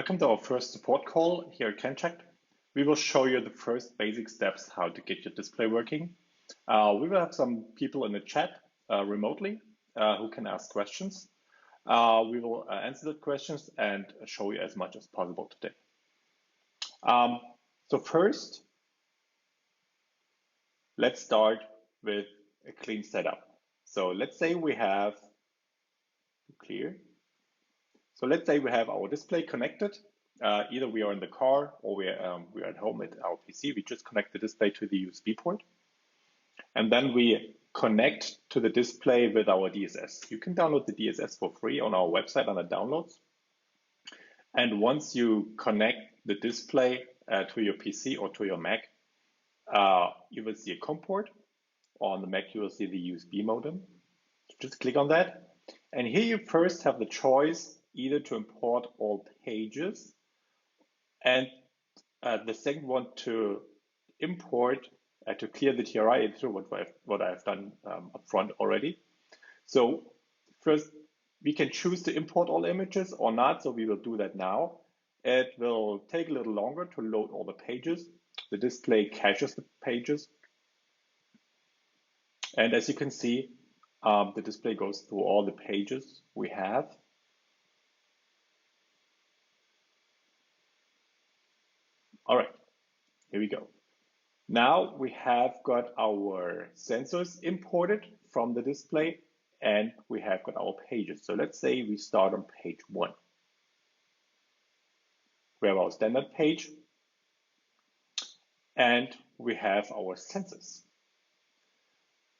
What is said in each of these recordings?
Welcome to our first support call here at CANchecked. We will show you the first basic steps how to get your display working. We will have some people in the chat remotely who can ask questions. We will answer the questions and show you as much as possible today. So first, let's start with a clean setup. So let's say we have clear. So let's say we have our display connected. Either we are in the car or we are at home at our PC. We just connect the display to the USB port. And then we connect to the display with our DSS. You can download the DSS for free on our website under downloads. And once you connect the display to your PC or to your Mac, you will see a COM port. On the Mac, you will see the USB modem. Just click on that. And here you first have the choice either to import all pages and the second one to import to clear the TRI through what I've done up front already. So first we can choose to import all images or not, so we will do that now. It will take a little longer to load all the pages. The display caches the pages. And as you can see, the display goes through all the pages we have. All right, here we go. Now we have got our sensors imported from the display and we have got our pages. So let's say we start on page 1. We have our standard page and we have our sensors.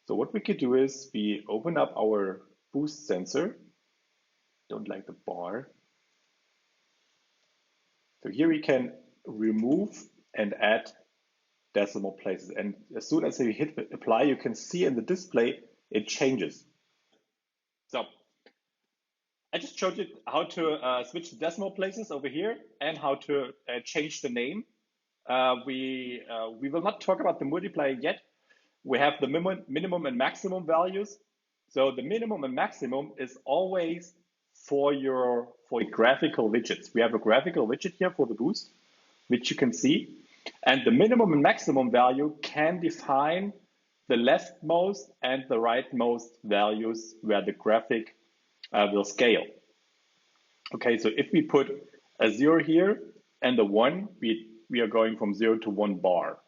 So what we could do is we open up our boost sensor. Don't like the bar. So here we can remove and add decimal places. And as soon as you hit apply, you can see in the display, it changes. So I just showed you how to switch the decimal places over here and how to change the name. We will not talk about the multiplier yet. We have the minimum and maximum values. So the minimum and maximum is always for your graphical widgets. We have a graphical widget here for the boost, which you can see. And the minimum and maximum value can define the leftmost and the rightmost values where the graphic will scale. Okay, so if we put a 0 here and a 1, we are going from 0 to 1 bar.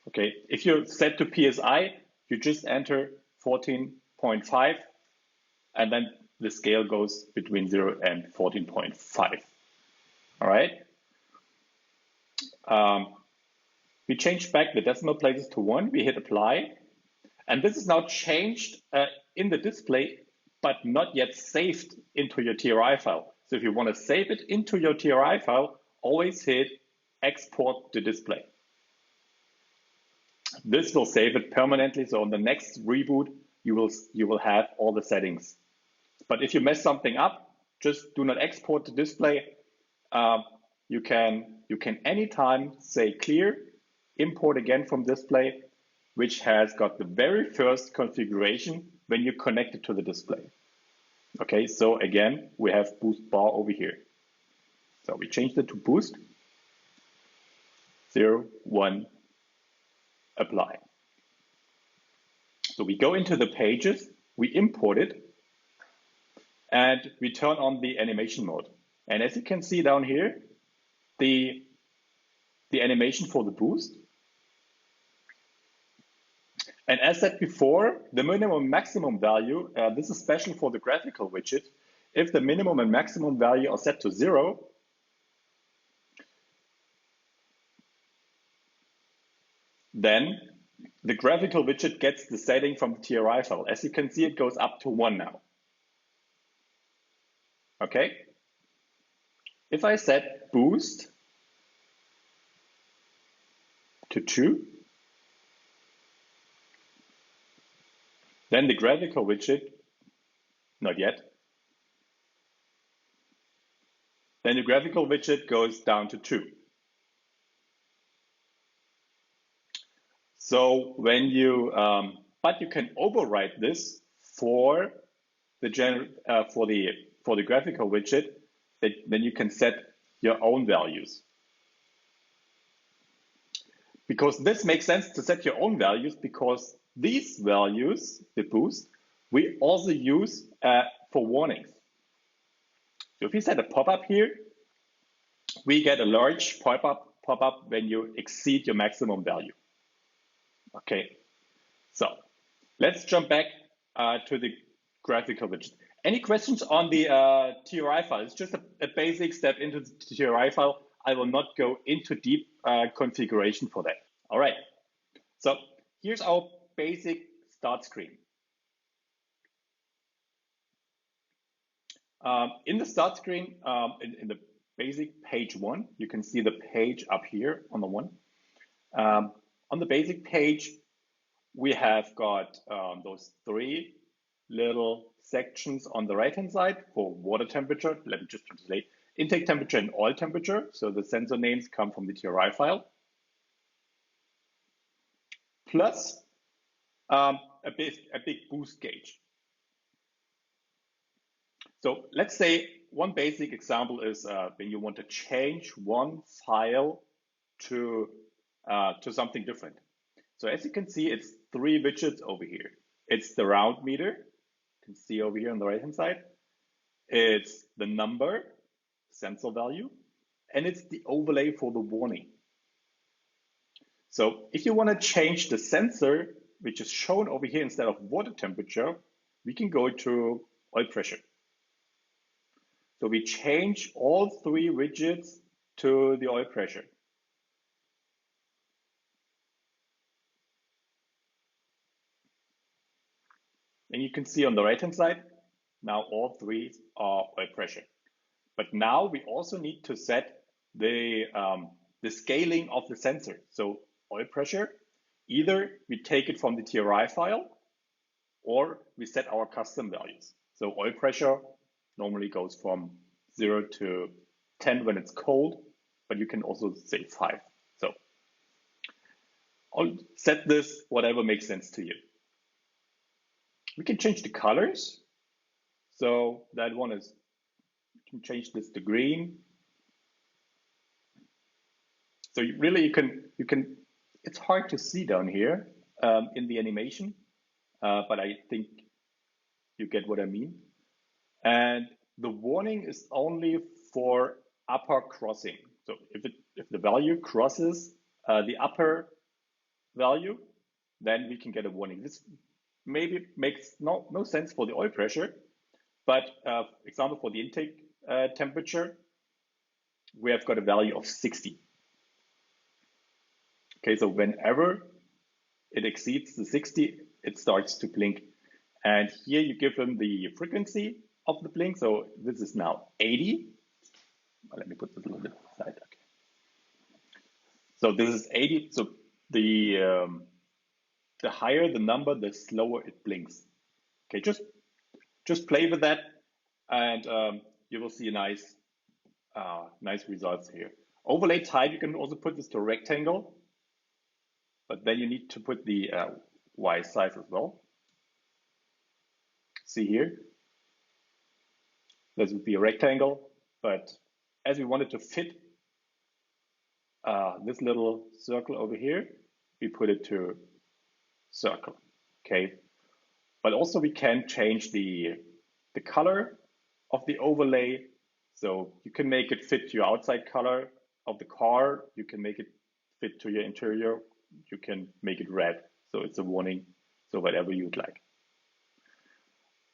Okay, if you're set to PSI, you just enter 14.5 and then the scale goes between 0 and 14.5. All right. We change back the decimal places to 1, we hit apply, and this is now changed in the display, but not yet saved into your TRI file. So if you want to save it into your TRI file, always hit export to display. This will save it permanently, so on the next reboot, you will have all the settings. But if you mess something up, just do not export to display. You can anytime say clear, import again from display, which has got the very first configuration when you connect it to the display. Okay, so again, we have boost bar over here. So we changed it to boost, 0, 1, apply. So we go into the pages, we import it, and we turn on the animation mode. And as you can see down here, the animation for the boost. And as said before, the minimum maximum value, this is special for the graphical widget. If the minimum and maximum value are set to 0, then the graphical widget gets the setting from the TRI file. As you can see, it goes up to 1 now. Okay. If I set boost to 2, then the graphical widget, not yet. Then the graphical widget goes down to 2. So when you, but you can override this for the graphical widget. Then you can set your own values. Because this makes sense to set your own values, because these values, the boost, we also use for warnings. So if you set a pop-up here, we get a large pop-up when you exceed your maximum value. Okay, so let's jump back to the graphical widget. Any questions on the TRI file? It's just a basic step into the TRI file. I will not go into deep configuration for that. All right, so here's our basic start screen. In the start screen, in the basic page 1, you can see the page up here on the one. On the basic page, we have got those 3 little sections on the right-hand side for water temperature. Let me just translate: intake temperature and oil temperature. So the sensor names come from the TRI file. Plus a big boost gauge. So let's say one basic example is when you want to change one file to something different. So as you can see, it's 3 widgets over here. It's the round meter, you can see over here on the right hand side. It's the number, sensor value, and it's the overlay for the warning. So if you want to change the sensor, which is shown over here instead of water temperature, we can go to oil pressure. So we change all 3 widgets to the oil pressure. And you can see on the right-hand side, now all 3 are oil pressure. But now we also need to set the scaling of the sensor. So oil pressure, either we take it from the TRI file or we set our custom values. So oil pressure normally goes from 0 to 10 when it's cold, but you can also say 5. So I'll set this whatever makes sense to you. We can change the colors. So that one is, you can change this to green. So you can, it's hard to see down here in the animation, but I think you get what I mean. And the warning is only for upper crossing. So if the value crosses the upper value, then we can get a warning. This maybe makes no sense for the oil pressure, but example for the intake temperature, we have got a value of 60. Okay, so whenever it exceeds the 60, it starts to blink. And here you give them the frequency of the blink. So this is now 80. Well, let me put this a little bit aside. Okay. So this is 80. So the higher the number, the slower it blinks. Okay, just play with that, and you will see a nice results here. Overlay type, you can also put this to rectangle, but then you need to put the Y size as well. See here, this would be a rectangle, but as we wanted to fit this little circle over here, we put it to circle. Okay, but also we can change the color of the overlay. So you can make it fit to your outside color of the car. You can make it fit to your interior. You can make it red, so it's a warning. So whatever you'd like.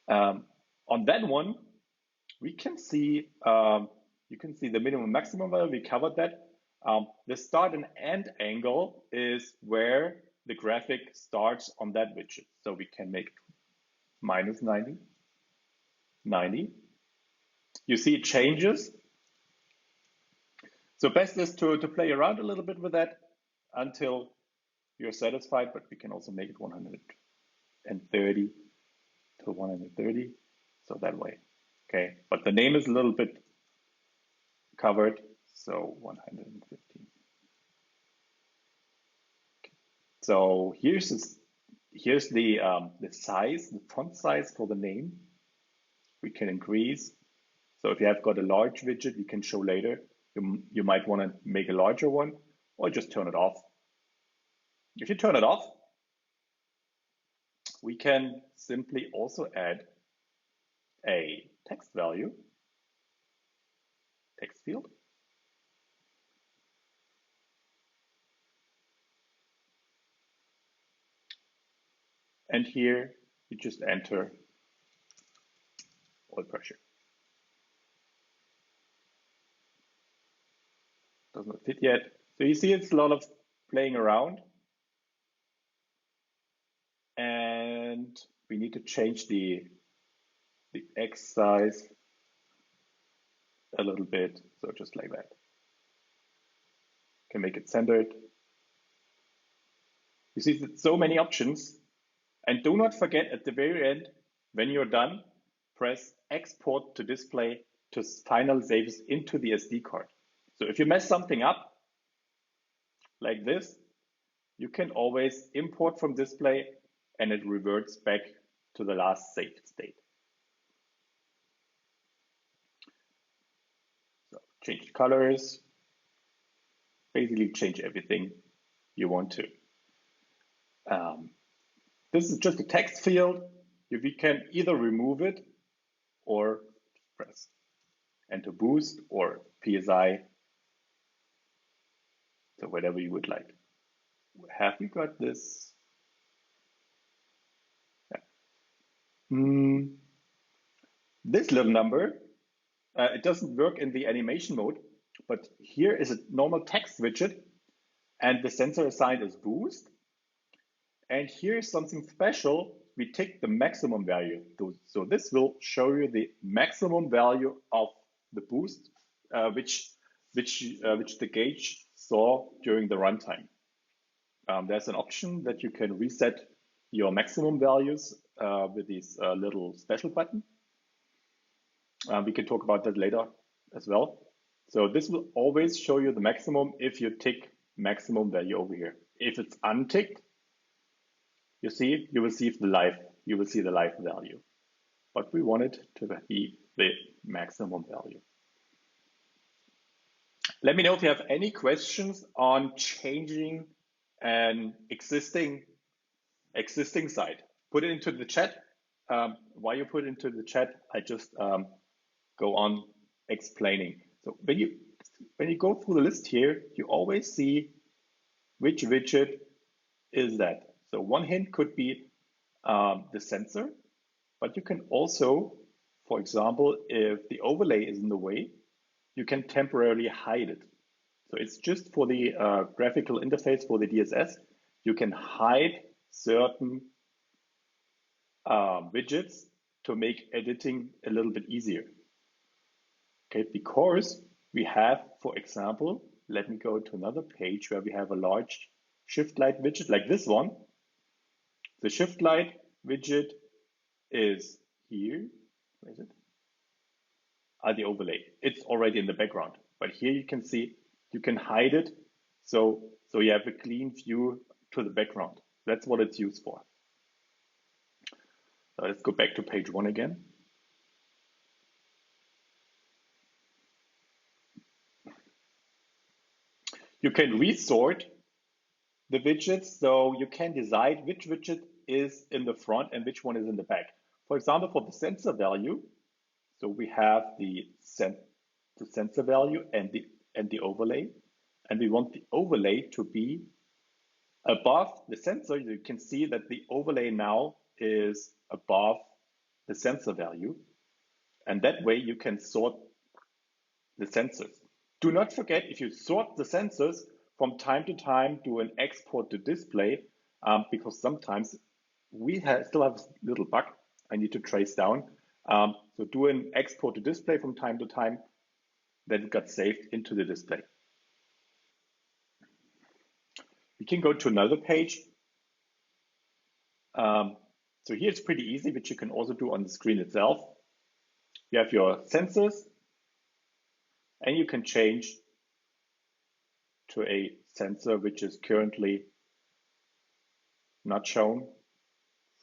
On that one, we can see you can see the minimum maximum value. We covered that. The start and end angle is where the graphic starts on that widget. So we can make it minus 90, 90. You see it changes. So best is to play around a little bit with that until you're satisfied, but we can also make it 130 to 130. So that way, okay. But the name is a little bit covered, so 115. Okay. So here's the size, the font size for the name. We can increase. So if you have got a large widget, we can show later. You might want to make a larger one or just turn it off. If you turn it off, we can simply also add a text value, text field. And here you just enter oil pressure. Does not fit yet. So you see it's a lot of playing around. And we need to change the X size a little bit. So just like that. Can make it centered. You see so many options. And do not forget at the very end, when you're done, press export to display to finally save this into the SD card. So if you mess something up like this, you can always import from display and it reverts back to the last saved state. So change colors, basically change everything you want to. This is just a text field. We can either remove it or press enter boost or PSI. So whatever you would like. Have we got this? Yeah. This little number, it doesn't work in the animation mode, but here is a normal text widget and the sensor assigned is boost. And here's something special. We take the maximum value. So this will show you the maximum value of the boost, which the gauge saw during the runtime. There's an option that you can reset your maximum values with this little special button. We can talk about that later as well. So this will always show you the maximum if you tick maximum value over here. If it's unticked, you see, you will see the live value. But we want it to be the maximum value. Let me know if you have any questions on changing an existing site. Put it into the chat. While you put it into the chat, I just go on explaining. So when you go through the list here, you always see which widget is that. So one hint could be the sensor, but you can also, for example, if the overlay is in the way, you can temporarily hide it. So it's just for the graphical interface for the DSS. You can hide certain widgets to make editing a little bit easier. Okay, because we have, for example, let me go to another page where we have a large shift light widget like this one. The shift light widget is here. Where is it? The overlay. It's already in the background, but here you can see you can hide it, so you have a clean view to the background. That's what it's used for. So let's go back to page 1 again. You can resort the widgets, so you can decide which widget is in the front and which one is in the back. For example, for the sensor value, so we have the sensor value and the overlay, and we want the overlay to be above the sensor. You can see that the overlay now is above the sensor value, and that way you can sort the sensors. Do not forget, if you sort the sensors, from time to time do an export to display, because sometimes we still have a little bug I need to trace down. So do an export to display from time to time, then it got saved into the display. We can go to another page. So here it's pretty easy, which you can also do on the screen itself. You have your sensors, and you can change to a sensor which is currently not shown.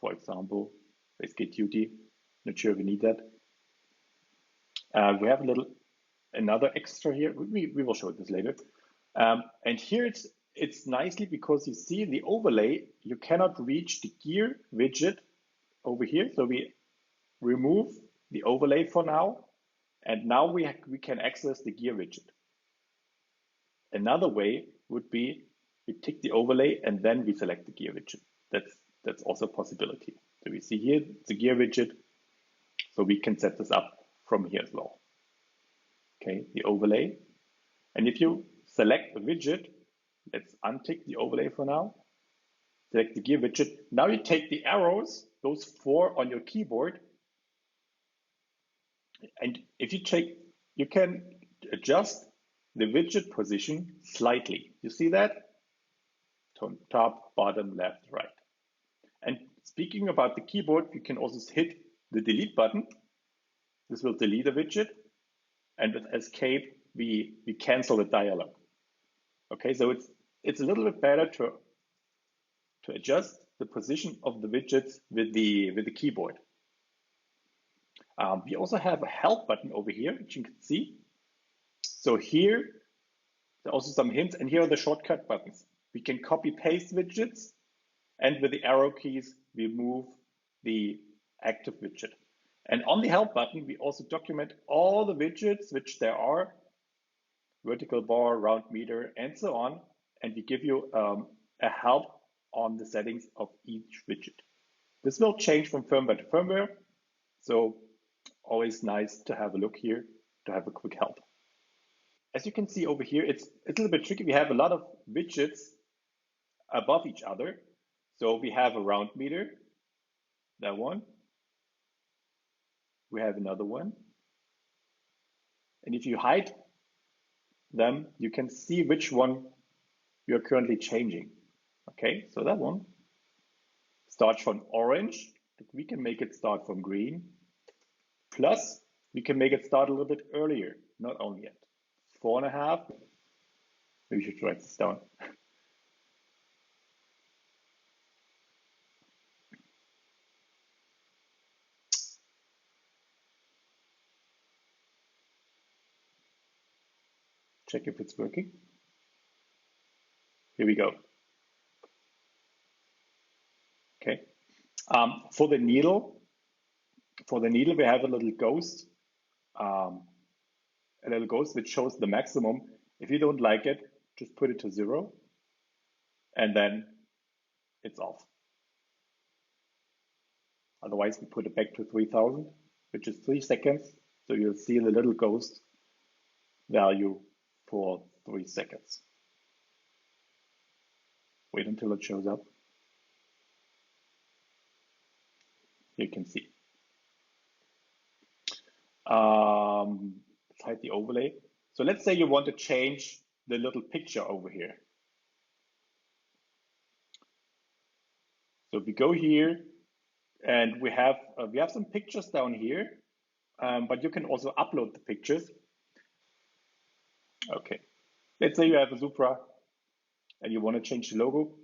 For example, wastegate duty. Not sure we need that. We have a little another extra here. We will show this later. And here it's nicely because you see the overlay, you cannot reach the gear widget over here. So we remove the overlay for now. And now we can access the gear widget. Another way would be we tick the overlay and then we select the gear widget. That's also a possibility. So we see here the gear widget. So we can set this up from here as well. Okay, the overlay. And if you select the widget, let's untick the overlay for now. Select the gear widget. Now you take the arrows, those 4 on your keyboard, and if you take, you can adjust the widget position slightly. You see that? Top, bottom, left, right. And speaking about the keyboard, you can also hit the delete button. This will delete a widget. And with escape, we cancel the dialog. Okay, so it's a little bit better to adjust the position of the widgets with the keyboard. We also have a help button over here, which you can see. So here, there are also some hints, and here are the shortcut buttons. We can copy paste widgets, and with the arrow keys, we move the active widget. And on the help button, we also document all the widgets which there are, vertical bar, round meter, and so on. And we give you a help on the settings of each widget. This will change from firmware to firmware. So always nice to have a look here to have a quick help. As you can see over here, it's a little bit tricky. We have a lot of widgets above each other. So we have a round meter, that one. We have another one. And if you hide them, you can see which one you're currently changing. Okay, so that one starts from orange. We can make it start from green. Plus, we can make it start a little bit earlier, not only at 4.5. Maybe we should write this down. Check if it's working. Here we go. Okay. For the needle, we have a little ghost, which shows the maximum. If you don't like it, just put it to 0, and then it's off. Otherwise, we put it back to 3000, which is 3 seconds. So you'll see the little ghost value for 3 seconds. Wait until it shows up. You can see. Let's hide the overlay. So let's say you want to change the little picture over here. So we go here, and we have some pictures down here, but you can also upload the pictures. Okay, let's say you have a Supra and you want to change the logo.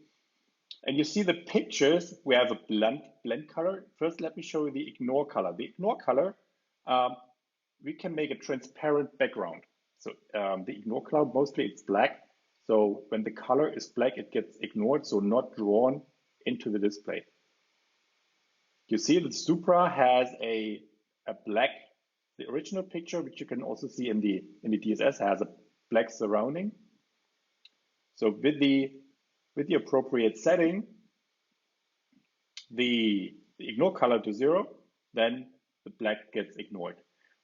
And you see the pictures, we have a blend color. First, let me show you the ignore color. The ignore color, we can make a transparent background. So the ignore color, mostly it's black. So when the color is black, it gets ignored, so not drawn into the display. You see the Supra has a black, the original picture, which you can also see in the DSS, has a black surrounding. So with the appropriate setting, the ignore color to 0, then the black gets ignored.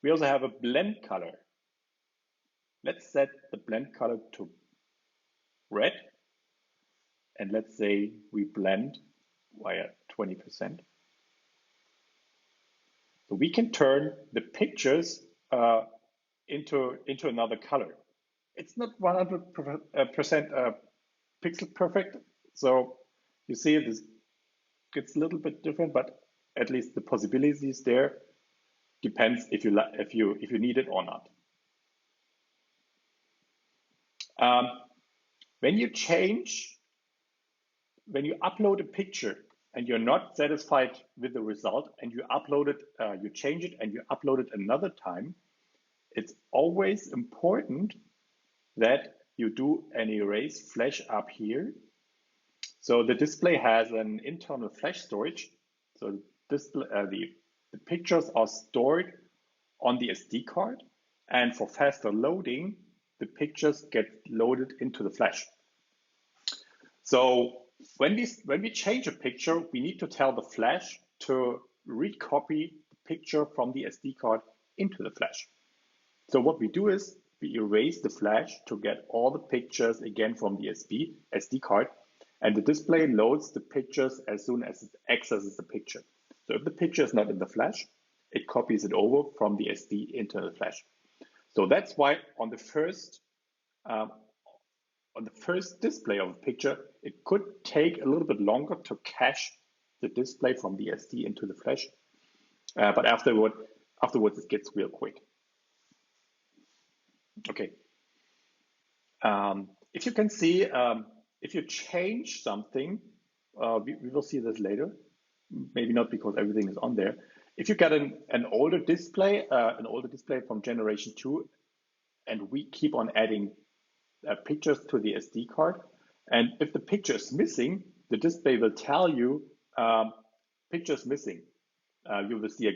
We also have a blend color. Let's set the blend color to red, and let's say we blend via 20%. So we can turn the pictures into another color. It's not 100% pixel perfect, so you see it's a little bit different, but at least the possibilities there. Depends if you need it or not. When you upload a picture and you're not satisfied with the result, and you upload it, you change it and you upload it another time, it's always important that you do an erase flash up here. So the display has an internal flash storage. So display, the pictures are stored on the SD card, and for faster loading, the pictures get loaded into the flash. So when we change a picture, we need to tell the flash to recopy the picture from the SD card into the flash. So what we do is we erase the flash to get all the pictures again from the SD card, and the display loads the pictures as soon as it accesses the picture. So if the picture is not in the flash, it copies it over from the SD into the flash. So that's why on the first display of a picture, it could take a little bit longer to cache the display from the SD into the flash, but afterwards it gets real quick. Okay. If you can see, if you change something, we will see this later. Maybe not because everything is on there. If you get an older display from generation 2, and we keep on adding pictures to the SD card, and if the picture is missing, the display will tell you picture is missing. You will see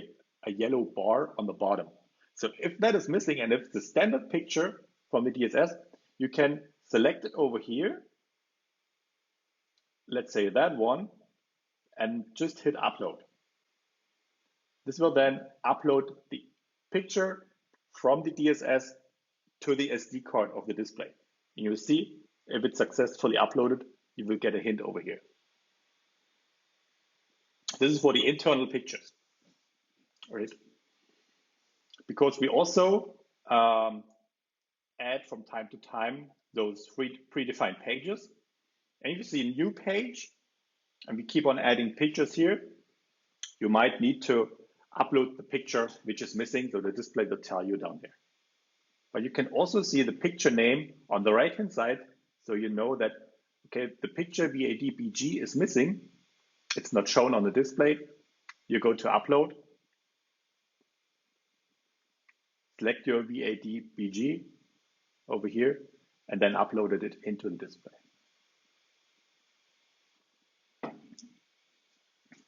a yellow bar on the bottom. So if that is missing, and if it's the standard picture from the DSS, you can select it over here. Let's say that one, and just hit upload. This will then upload the picture from the DSS to the SD card of the display. And you'll see if it's successfully uploaded, you will get a hint over here. This is for the internal pictures, right? Because we also add from time to time those predefined pages. And if you see a new page, and we keep on adding pictures here, you might need to upload the picture which is missing, so the display will tell you down there. But you can also see the picture name on the right-hand side, so you know that, okay, the picture VADBG is missing. It's not shown on the display. You go to upload, select your VADBG over here, and then uploaded it into the display.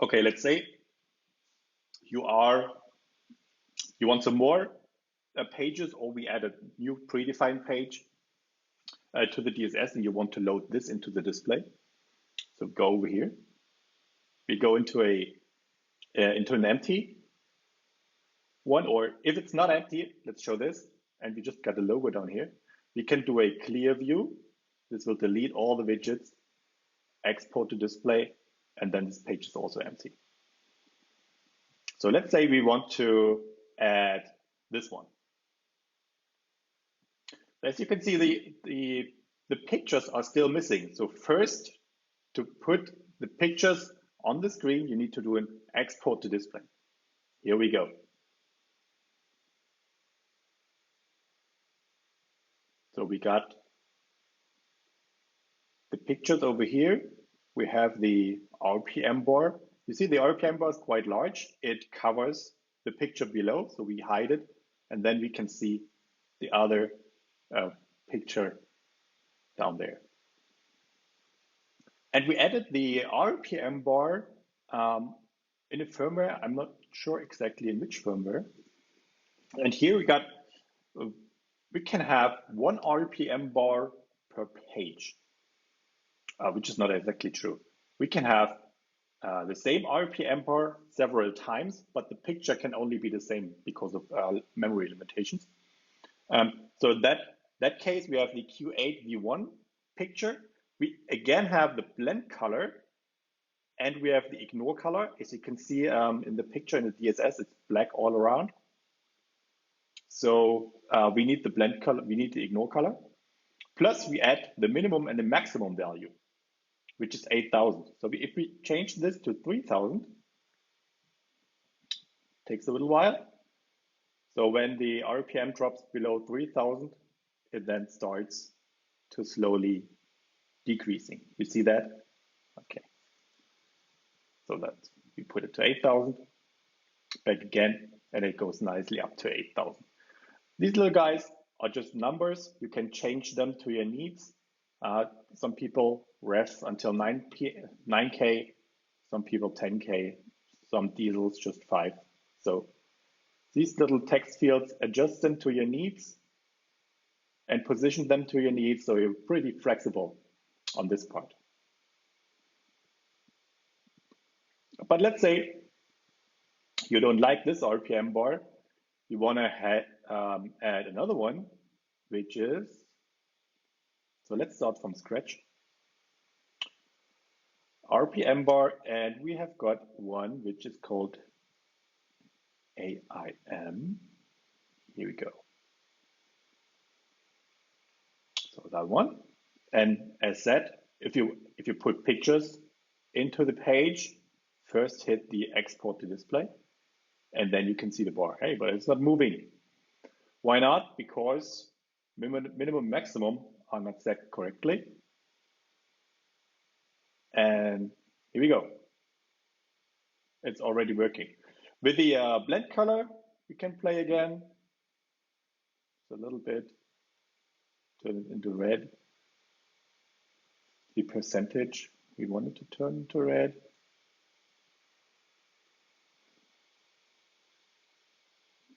Okay, let's say you want some more pages, or we add a new predefined page to the DSS, and you want to load this into the display. So go over here. We go into an empty one, or if it's not empty, let's show this, and we just got the logo down here. We can do a clear view. This will delete all the widgets, export to display, and then this page is also empty. So let's say we want to add this one. As you can see, the pictures are still missing. So first, to put the pictures on the screen, you need to do an export to display. Here we go. So we got the pictures over here. We have the RPM bar. You see the RPM bar is quite large. It covers the picture below, so we hide it, and then we can see the other picture down there. And we added the RPM bar in a firmware. I'm not sure exactly in which firmware. And here we can have one RPM bar per page, which is not exactly true. We can have the same RPM bar several times, but the picture can only be the same because of memory limitations. So in that case, we have the Q8V1 picture. We again have the blend color, and we have the ignore color. As you can see in the picture in the DSS, it's black all around. So we need the blend color, we need the ignore color. Plus we add the minimum and the maximum value, which is 8,000. So if we change this to 3,000, takes a little while. So when the RPM drops below 3,000, it then starts to slowly decreasing. You see that? Okay. So that we put it to 8,000, back again, and it goes nicely up to 8,000. These little guys are just numbers. You can change them to your needs. Some people ref until 9K, some people 10K, some diesels just 5. So these little text fields, adjust them to your needs and position them to your needs, so you're pretty flexible on this part. But let's say you don't like this RPM bar. You want to add another one, which is, so let's start from scratch. RPM bar, and we have got one which is called AIM. Here we go. So that one. And as said, if you put pictures into the page, first hit the export to display, and then you can see the bar. Hey, but it's not moving. Why not? Because minimum maximum are not set correctly. And here we go. It's already working. With the blend color, we can play again. It's a little bit, turn it into red. The percentage, we want it to turn into red.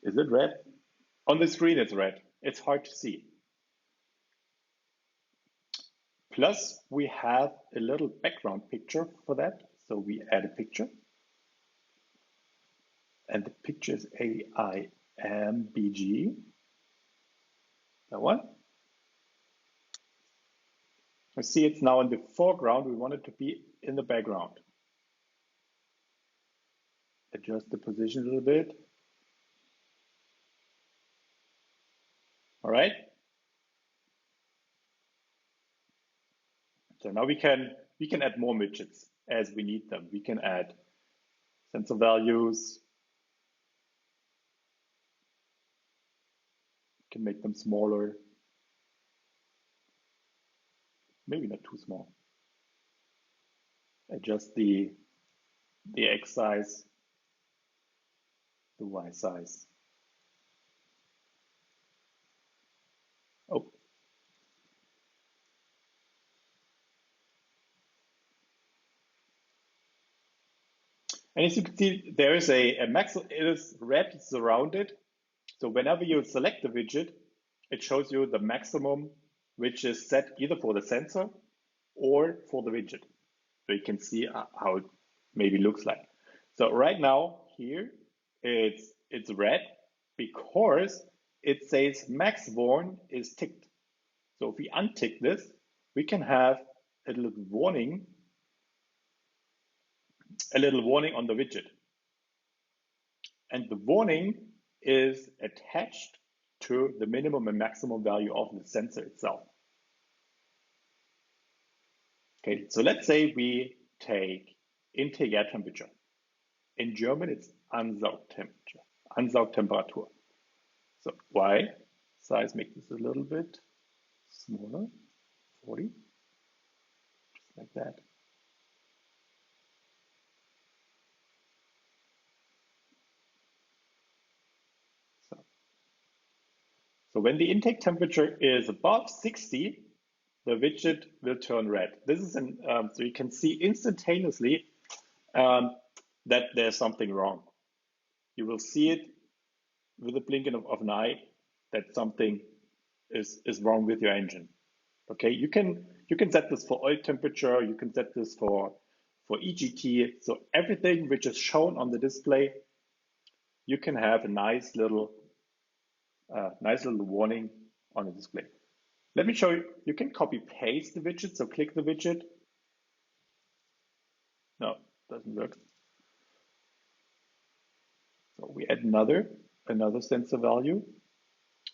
Is it red? On the screen, it's red. It's hard to see. Plus, we have a little background picture for that. So we add a picture. And the picture is AIMBG. That one. I see it's now in the foreground. We want it to be in the background. Adjust the position a little bit. All right. So now we can add more widgets as we need them. We can add sensor values. We can make them smaller. Maybe not too small. Adjust the X size, the Y size. Oh. And as you can see, there is a max, it is red surrounded. So whenever you select the widget, it shows you the maximum, which is set either for the sensor or for the widget. So you can see how it maybe looks like. So right now here, it's red because it says max warn is ticked. So if we untick this, we can have a little warning on the widget. And the warning is attached to the minimum and maximum value of the sensor itself. Okay, so let's say we take intake air temperature. In German, it's Ansaugt-Temperature, Ansaugt-Temperatur. So Y size, make this a little bit smaller, 40, just like that. So when the intake temperature is above 60, the widget will turn red. This is so you can see instantaneously that there's something wrong. You will see it with a blinking of an eye that something is wrong with your engine. Okay, you can set this for oil temperature. You can set this for EGT. So everything which is shown on the display, you can have a nice little warning on the display. Let me show you. You can copy paste the widget. So click the widget. No, doesn't work. So we add another sensor value.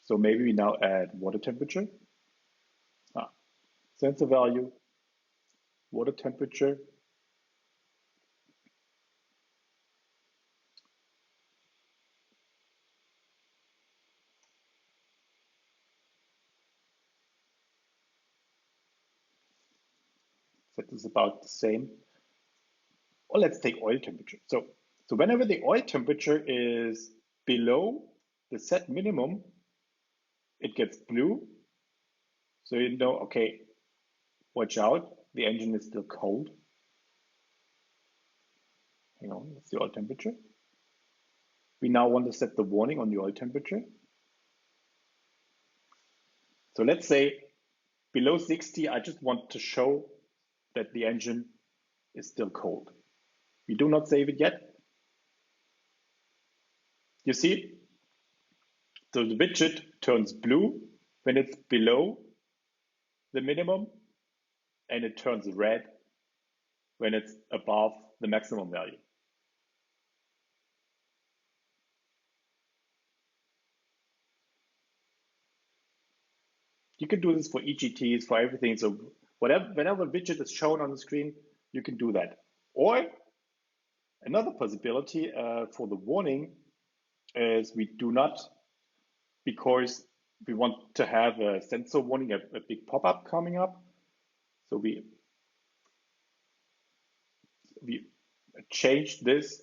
So maybe we now add water temperature. Sensor value, water temperature. That is about the same. Or let's take oil temperature. So whenever the oil temperature is below the set minimum, it gets blue. So you know, okay, watch out, the engine is still cold. Hang on, that's the oil temperature. We now want to set the warning on the oil temperature. So let's say below 60, I just want to show that the engine is still cold. We do not save it yet. You see, so the widget turns blue when it's below the minimum, and it turns red when it's above the maximum value. You can do this for EGTs, for everything. So whenever a widget is shown on the screen, you can do that. Or another possibility for the warning is we do not, because we want to have a sensor warning, a big pop-up coming up. So we change this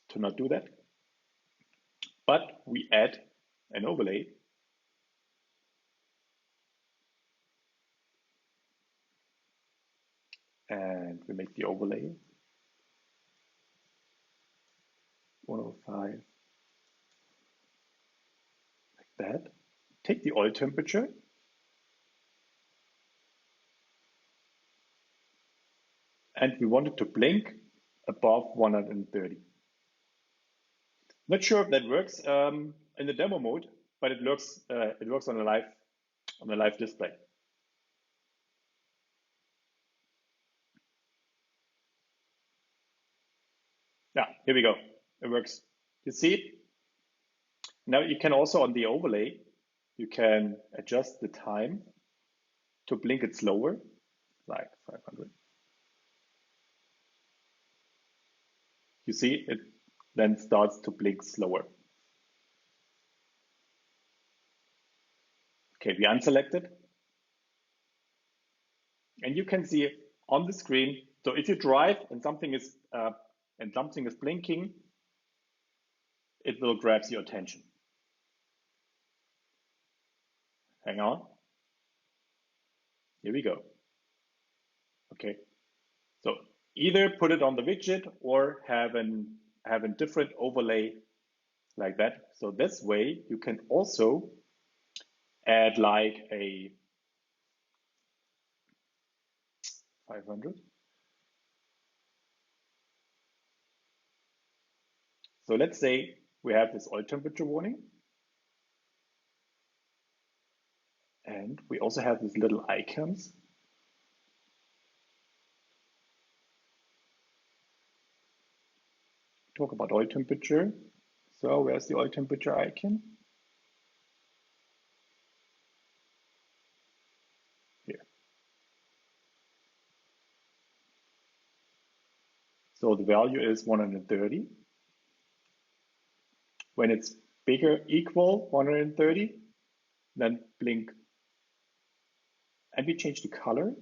to not do that, but we add an overlay. And we make the overlay 105 like that. Take the oil temperature and we want it to blink above 130. Not sure if that works in the demo mode, but it works on a live display. Yeah, here we go. It works. You see? Now you can also, on the overlay, you can adjust the time to blink it slower, like 500. You see, it then starts to blink slower. Okay, we unselect it. And you can see on the screen, so if you drive and something is blinking, it will grab your attention. Hang on. Here we go. Okay. So either put it on the widget or have a different overlay like that. So this way you can also add like a 500. So let's say we have this oil temperature warning. And we also have these little icons. Talk about oil temperature. So where's the oil temperature icon? Here. So the value is 130. When it's bigger, equal 130, then blink. And we change the color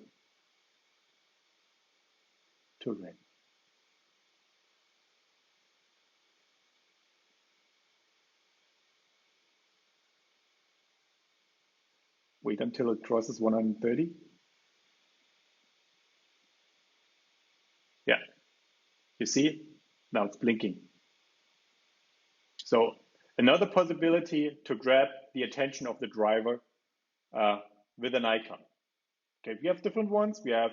to red. Wait until it crosses 130. Yeah, you see, now it's blinking. So another possibility to grab the attention of the driver with an icon. Okay, we have different ones. We have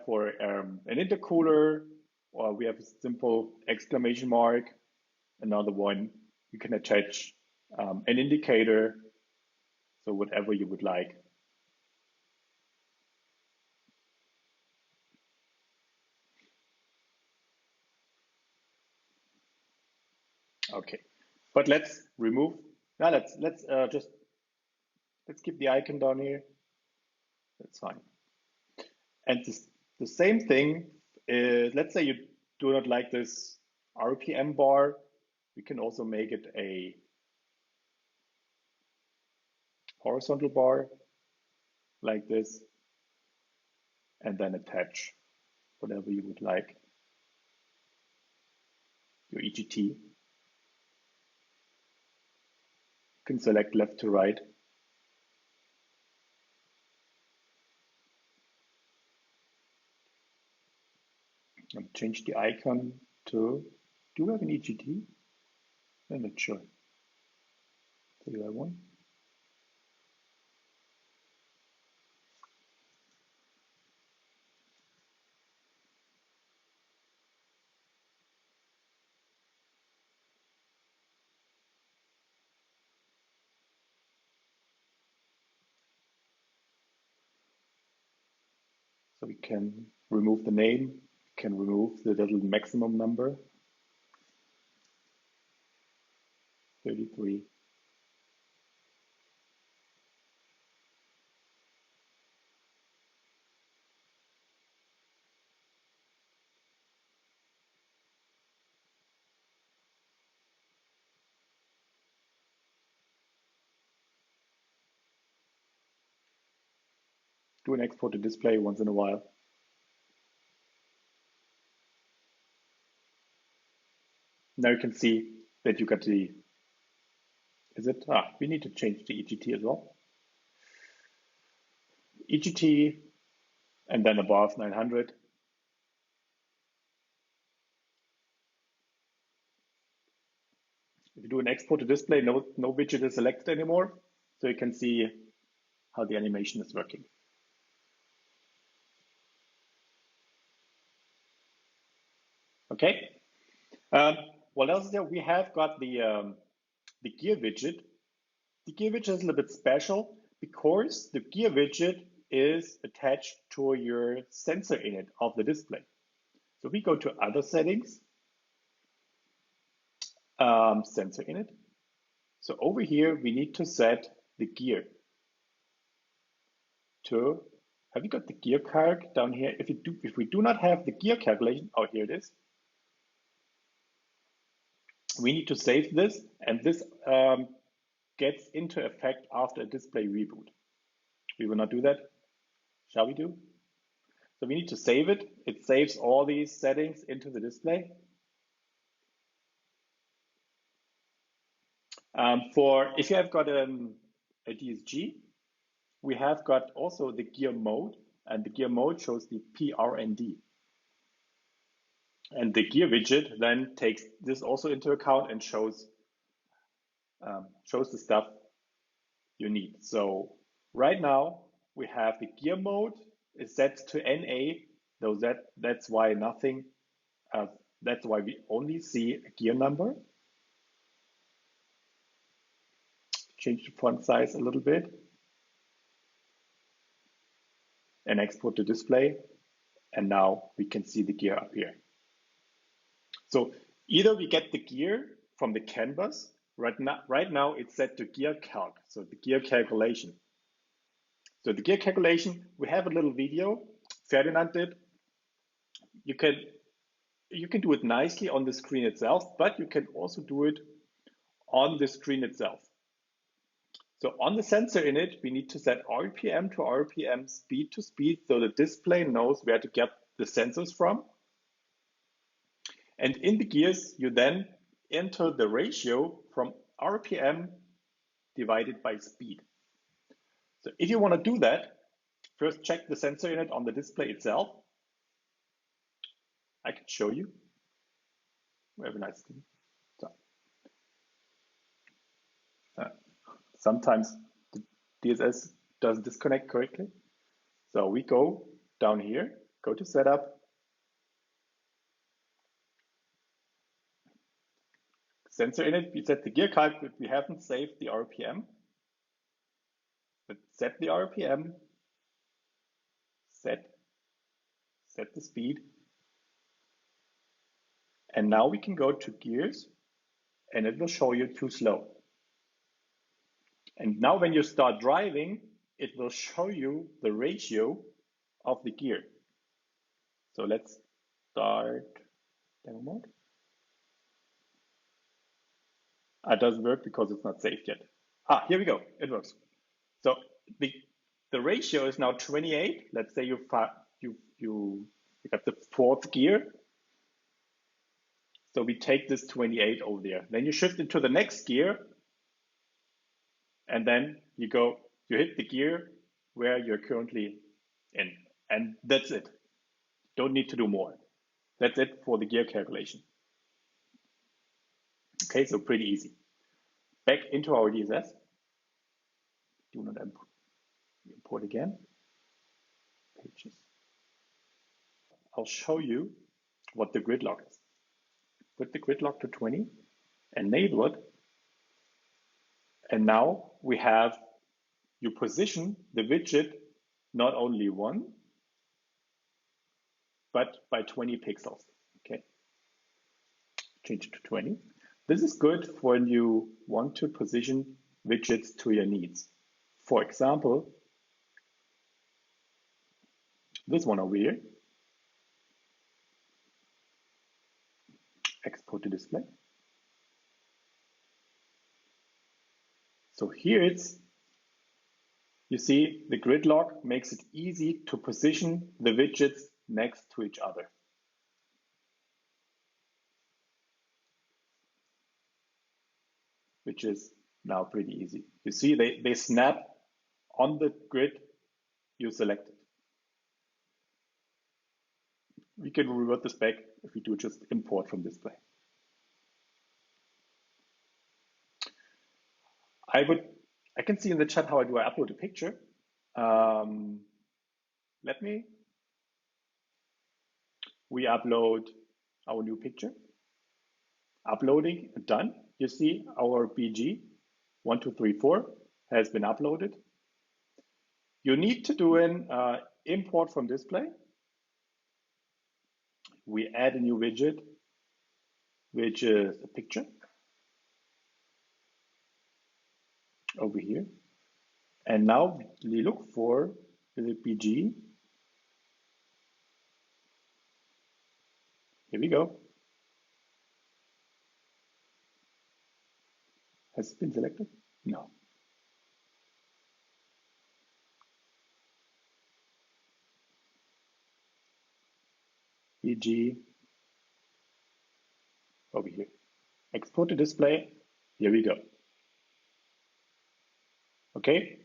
for an intercooler, or we have a simple exclamation mark. Another one, you can attach an indicator. So whatever you would like. Okay, but let's remove. Now let's keep the icon down here. That's fine. And the same thing is, let's say you do not like this RPM bar, we can also make it a horizontal bar like this, and then attach whatever you would like, your EGT. can select left to right. And change the icon to, do we have an EGT? I'm not sure. Do you have one? So we can remove the name, can remove the little maximum number, 33. Do an export to display once in a while. Now you can see that you got the, we need to change the EGT as well. EGT, and then above 900. If you do an export to display, no widget is selected anymore. So you can see how the animation is working. Okay. What else is there? We have got the gear widget. The gear widget is a little bit special because the gear widget is attached to your sensor init of the display. So we go to other settings, sensor init. So over here, we need to set the gear to, have you got the gear calc down here? If we do not have the gear calculation, oh, here it is. We need to save this, and this gets into effect after a display reboot. We will not do that. Shall we do? So we need to save it. It saves all these settings into the display. For if you have got a DSG, we have got also the gear mode, and the gear mode shows the PRND. And the gear widget then takes this also into account and shows the stuff you need. So right now we have the gear mode is set to NA, though that's why nothing. That's why we only see a gear number. Change the font size a little bit and export to display. And now we can see the gear up here. So either we get the gear from the canvas. Right now it's set to gear calc, so the gear calculation. So the gear calculation, we have a little video Ferdinand did. You can do it nicely on the screen itself, but you can also do it on the screen itself. So on the sensor init, we need to set RPM to RPM, speed to speed, so the display knows where to get the sensors from. And in the gears, you then enter the ratio from RPM divided by speed. So if you want to do that, first check the sensor init on the display itself. I can show you. We have a nice thing. So, sometimes the DSS doesn't disconnect correctly. So we go down here, go to setup, sensor init, we set the gear calc, but we haven't saved the RPM. But set the RPM, set the speed. And now we can go to gears and it will show you too slow. And now when you start driving, it will show you the ratio of the gear. So let's start demo mode. It doesn't work because it's not saved yet. Here we go, it works. So the ratio is now 28. Let's say you got the fourth gear. So we take this 28 over there. Then you shift into the next gear and then you hit the gear where you're currently in, and that's it. Don't need to do more. That's it for the gear calculation. Okay, so pretty easy. Back into our DSS. Do not import again. Pages. I'll show you what the grid lock is. Put the grid lock to 20, enable it, and now we have, you position the widget not only one, but by 20 pixels. Okay, change it to 20. This is good when you want to position widgets to your needs. For example, this one over here, export to display. So here it's, you see the grid lock makes it easy to position the widgets next to each other. Which is now pretty easy. You see they snap on the grid you selected. We can revert this back if we do just import from display. I can see in the chat how I upload a picture. We upload our new picture. Uploading, done. You see our BG 1234 has been uploaded. You need to do an import from display. We add a new widget, which is a picture over here. And now we look for the BG. Here we go. Has it been selected? No. BG over here. Export to display. Here we go. Okay.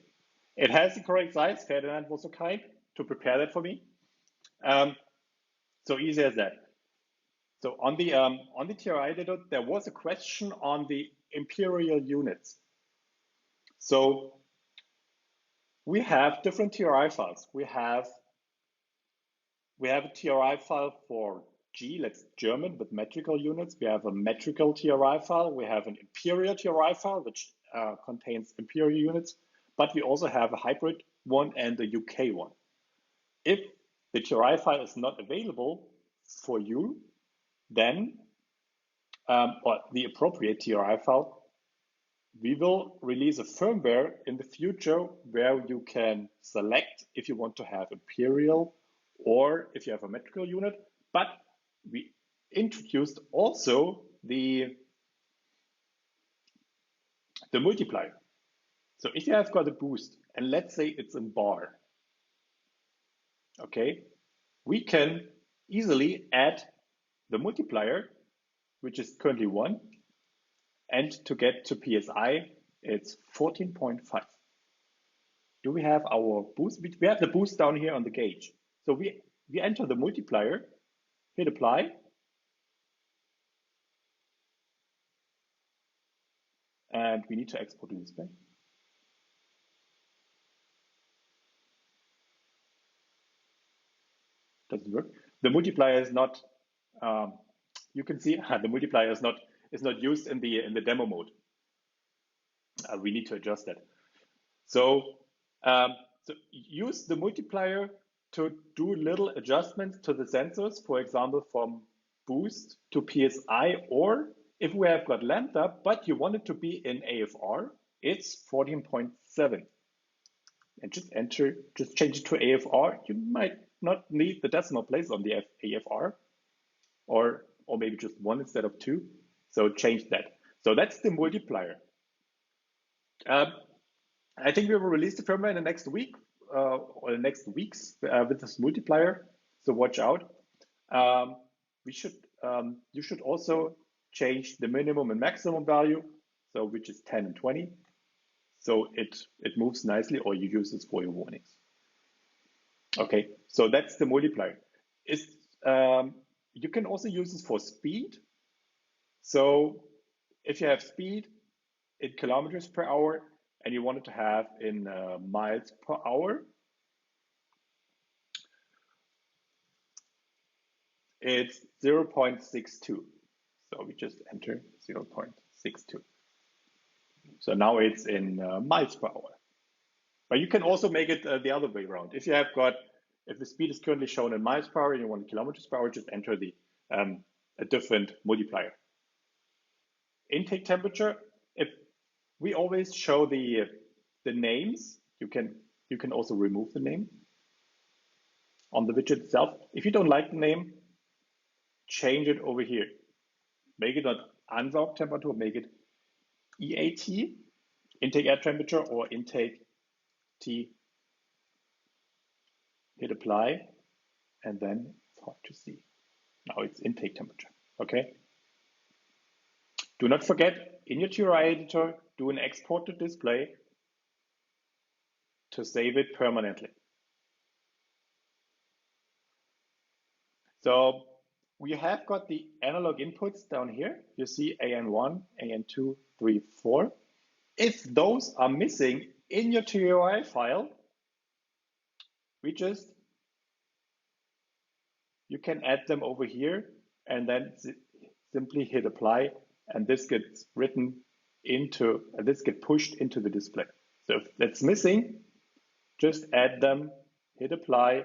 It has the correct size. Ferdinand was so kind to prepare that for me. So easy as that. So on the TRI data, there was a question on the imperial units. So we have different TRI files. We have a TRI file for G, that's German, with metrical units. We have a metrical TRI file. We have an imperial TRI file, which contains imperial units. But we also have a hybrid one and a UK one. If the TRI file is not available for you, then, or the appropriate TRI file, we will release a firmware in the future where you can select if you want to have imperial or if you have a metrical unit. But we introduced also the multiplier. So if you have got a boost, and let's say it's in bar, okay, we can easily add the multiplier, which is currently 1, and to get to PSI, it's 14.5. Do we have our boost? We have the boost down here on the gauge. So we enter the multiplier, hit apply, and we need to export to display. Does it work? The multiplier is not. You can see the multiplier is not used in the demo mode. We need to adjust that. So so use the multiplier to do little adjustments to the sensors, for example, from boost to PSI, or if we have got lambda, but you want it to be in AFR, it's 14.7. And just change it to AFR. You might not need the decimal place on the AFR, or maybe just 1 instead of 2. So change that. So that's the multiplier. I think we will release the firmware in the next week or the next weeks with this multiplier. So watch out. You should also change the minimum and maximum value, so which is 10 and 20. so it moves nicely, or you use this for your warnings. Okay, so that's the multiplier. You can also use this for speed. So if you have speed in kilometers per hour and you want it to have in miles per hour, it's 0.62. So we just enter 0.62. So now it's in miles per hour. But you can also make it the other way around. If the speed is currently shown in miles per hour and you want kilometers per hour, just enter a different multiplier. Intake temperature, if we always show the names, you can also remove the name on the widget itself. If you don't like the name, change it over here. Make it not unsaug temperature, make it EAT, intake air temperature, or intake T. Hit apply, and then it's hard to see. Now it's intake temperature, okay? Do not forget, in your TRI editor, do an export to display to save it permanently. So we have got the analog inputs down here. You see AN1, AN2, 3, 4. If those are missing in your TRI file, you can add them over here and then simply hit apply, and this gets pushed into the display. So if that's missing, just add them, hit apply,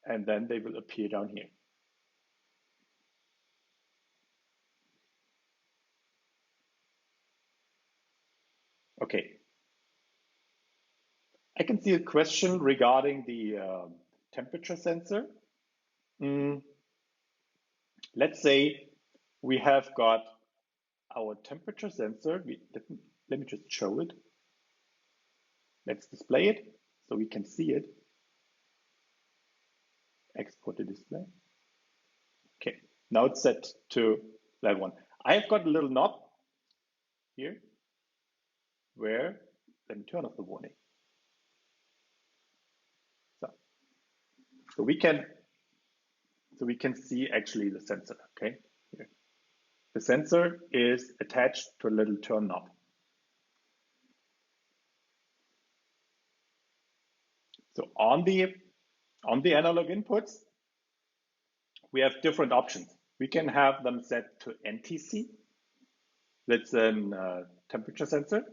and then they will appear down here. Okay. I can see a question regarding the temperature sensor. Let's say we have got our temperature sensor. Let me just show it. Let's display it so we can see it. Export the display. Okay, now it's set to level 1. I have got a little knob here where, let me turn off the warning. So we can see actually the sensor, okay? Here. The sensor is attached to a little turn knob. So on the analog inputs, we have different options. We can have them set to NTC. That's a temperature sensor.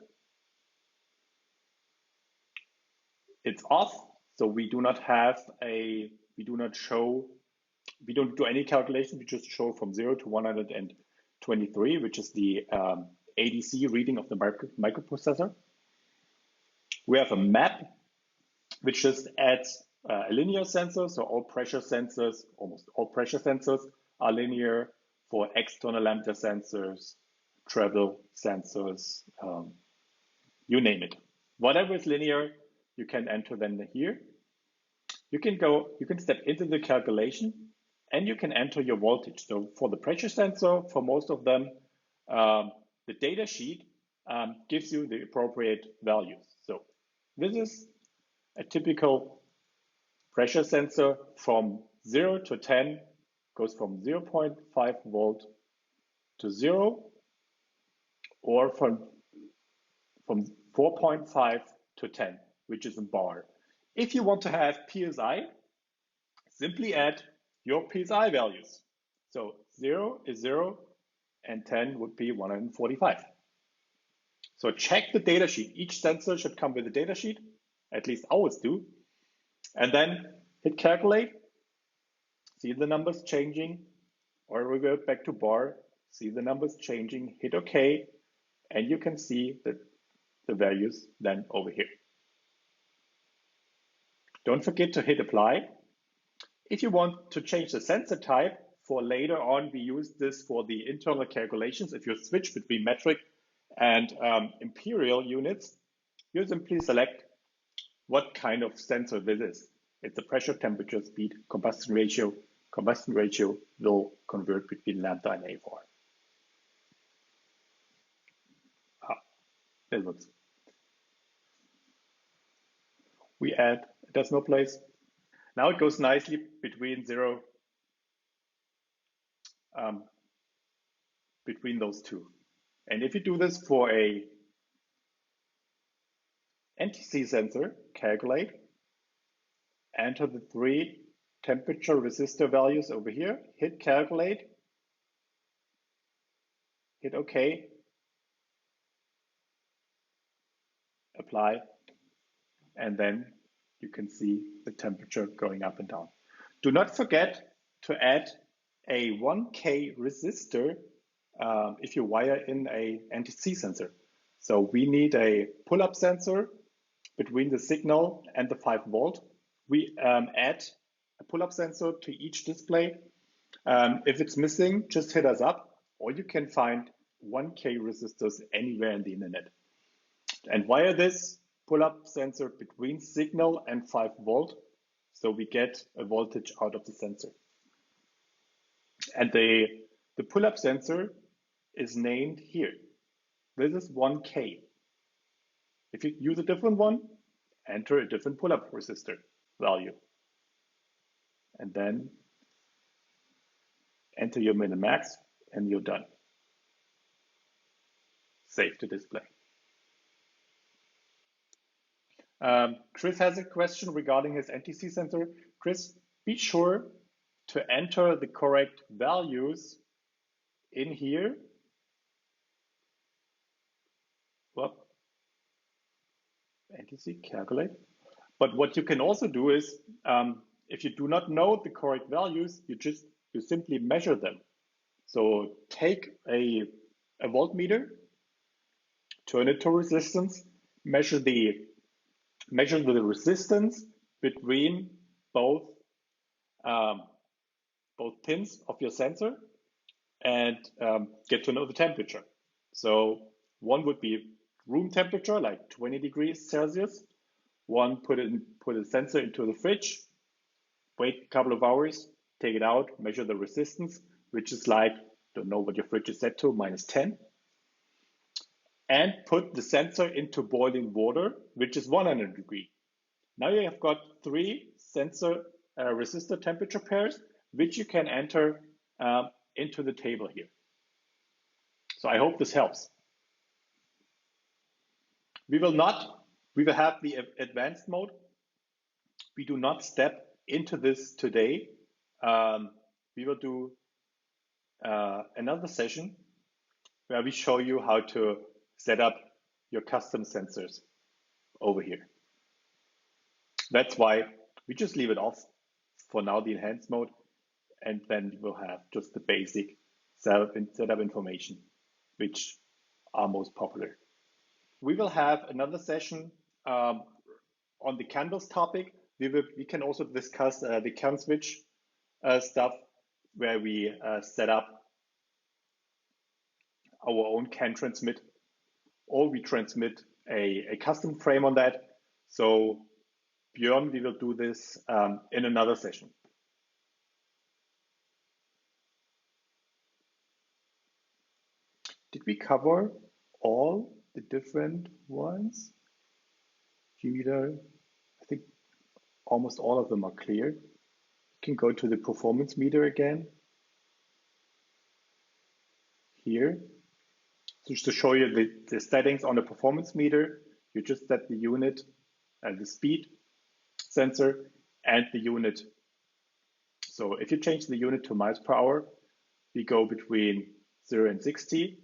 It's off, so we don't do any calculation. We just show from 0 to 123, which is the ADC reading of the microprocessor. We have a map, which just adds a linear sensor. So all pressure sensors, almost all pressure sensors are linear. For external lambda sensors, travel sensors, you name it. Whatever is linear, you can enter them here. You can step into the calculation and you can enter your voltage. So for the pressure sensor, for most of them, the data sheet gives you the appropriate values. So this is a typical pressure sensor from 0 to 10, goes from 0.5 volt to 0, or from 4.5 to 10, which is a bar. If you want to have PSI, simply add your PSI values. So 0 is 0 and 10 would be 145. So check the data sheet. Each sensor should come with a data sheet, at least ours do. And then hit calculate, see the numbers changing, or revert back to bar, see the numbers changing, hit OK, and you can see the values then over here. Don't forget to hit apply. If you want to change the sensor type, for later on, we use this for the internal calculations. If you switch between metric and imperial units, you simply select what kind of sensor this is. It's a pressure, temperature, speed, combustion ratio. Combustion ratio will convert between lambda and A4. That looks. We add a decimal place. Now it goes nicely between zero, between those two. And if you do this for a NTC sensor, calculate, enter the 3 temperature resistor values over here, hit calculate, hit OK, apply, and then you can see the temperature going up and down. Do not forget to add a 1K resistor if you wire in a NTC sensor. So we need a pull-up sensor between the signal and the 5 volt. We add a pull-up sensor to each display. If it's missing, just hit us up, or you can find 1K resistors anywhere in the internet. And wire this pull-up sensor between signal and 5 volt, so we get a voltage out of the sensor. And the pull-up sensor is named here. This is 1K. If you use a different one, enter a different pull-up resistor value. And then enter your min and max, and you're done. Save to display. Chris has a question regarding his NTC sensor. Chris, be sure to enter the correct values in here. Well, NTC, calculate. But what you can also do is, if you do not know the correct values, you simply measure them. So take a voltmeter, turn it to resistance, measure the resistance between both pins of your sensor, and get to know the temperature. So one would be room temperature, like 20 degrees Celsius. One, put a sensor into the fridge, wait a couple of hours, take it out, measure the resistance, which is like, don't know what your fridge is set to, -10. And put the sensor into boiling water, which is 100 degrees. Now you have got 3 sensor resistor temperature pairs, which you can enter into the table here. So I hope this helps. We will have the advanced mode. We do not step into this today. We will do another session where we show you how to set up your custom sensors over here. That's why we just leave it off for now, the enhanced mode, and then we'll have just the basic setup information, which are most popular. We will have another session on the canvas topic. We can also discuss the CAN switch stuff, where we set up our own CAN transmit, or we transmit a custom frame on that. So Björn, we will do this in another session. Did we cover all the different ones? G-meter, I think almost all of them are clear. You can go to the performance meter again. Here, just to show you the settings on the performance meter, you just set the unit and the speed sensor and the unit. So if you change the unit to miles per hour, we go between 0 and 60.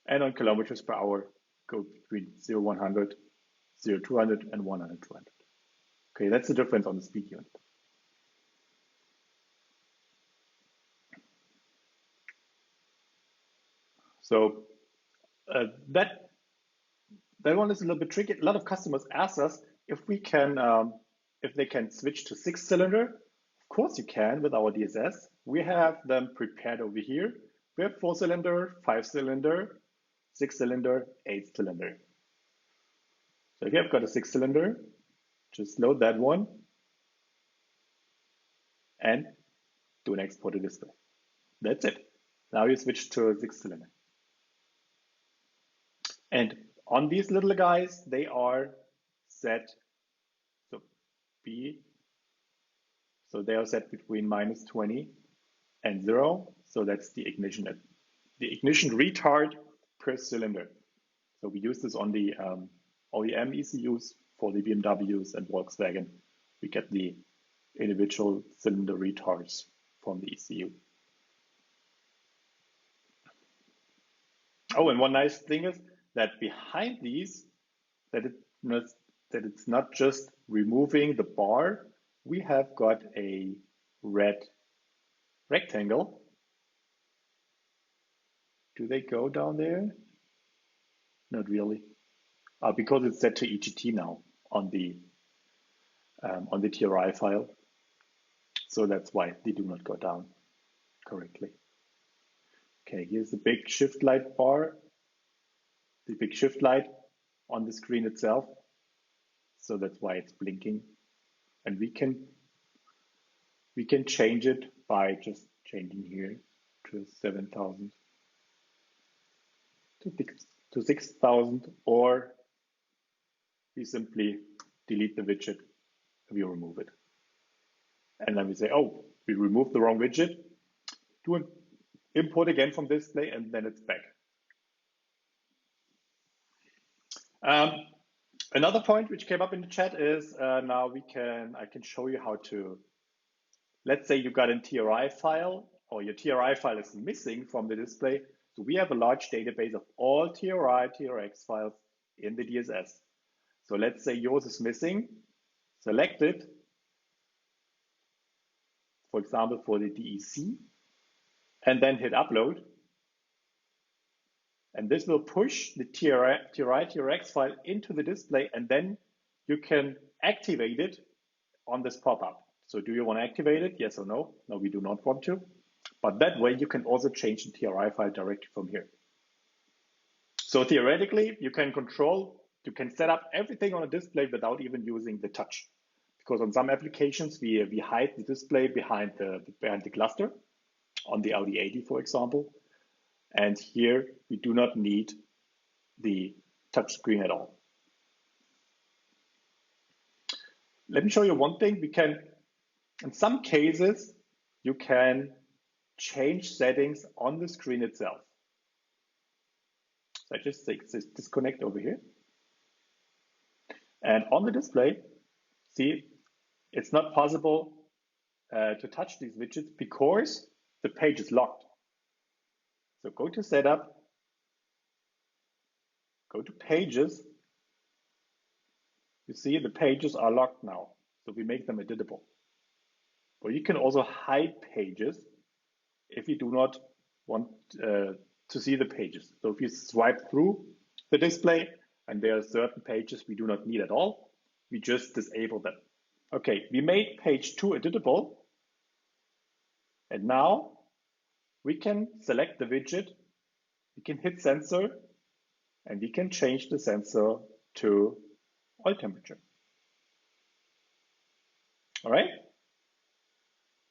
And on kilometers per hour, go between 0, 100, 0, 200, and 100, 200. Okay, that's the difference on the speed unit. So that one is a little bit tricky. A lot of customers ask us if we can, if they can switch to 6-cylinder. Of course you can with our DSS. We have them prepared over here. We have 4-cylinder, 5-cylinder, 6-cylinder, 8-cylinder. So if you have got a 6-cylinder, just load that one and do an export to display. That's it. Now you switch to a 6-cylinder. And on these little guys, they are set B. So they are set between -20 and 0. So that's the ignition retard per cylinder. So we use this on the OEM ECUs for the BMWs and Volkswagen. We get the individual cylinder retards from the ECU. Oh, and one nice thing is that behind these, that it's not just removing the bar. We have got a red rectangle. Do they go down there? Not really, because it's set to EGT now on the TRI file. So that's why they do not go down correctly. Okay, here's the big shift light bar, the big shift light on the screen itself. So that's why it's blinking. And we can change it by just changing here to 7,000 to 6,000, or we simply delete the widget and we remove it. And then we say, oh, we removed the wrong widget. Do an import again from display, and then it's back. Another point which came up in the chat is now I can show you how to, let's say you got a TRI file, or your TRI file is missing from the display. So we have a large database of all TRI, TRX files in the DSS. So let's say yours is missing, select it, for example, for the DEC, and then hit upload. And this will push the TRI, TRX file into the display, and then you can activate it on this pop-up. So do you want to activate it? Yes or no? No, we do not want to. But that way you can also change the TRI file directly from here. So theoretically, you can set up everything on a display without even using the touch. Because on some applications, we hide the display behind the cluster, on the Audi 80, for example. And here we do not need the touch screen at all. Let me show you one thing. In some cases, you can change settings on the screen itself. So I just disconnect over here. And on the display, see, it's not possible to touch these widgets because the page is locked. So go to Setup, go to Pages. You see the pages are locked now, so we make them editable. But you can also hide pages if you do not want to see the pages. So if you swipe through the display and there are certain pages we do not need at all, we just disable them. Okay, we made page 2 editable. And now we can select the widget, we can hit sensor, and we can change the sensor to oil temperature. All right?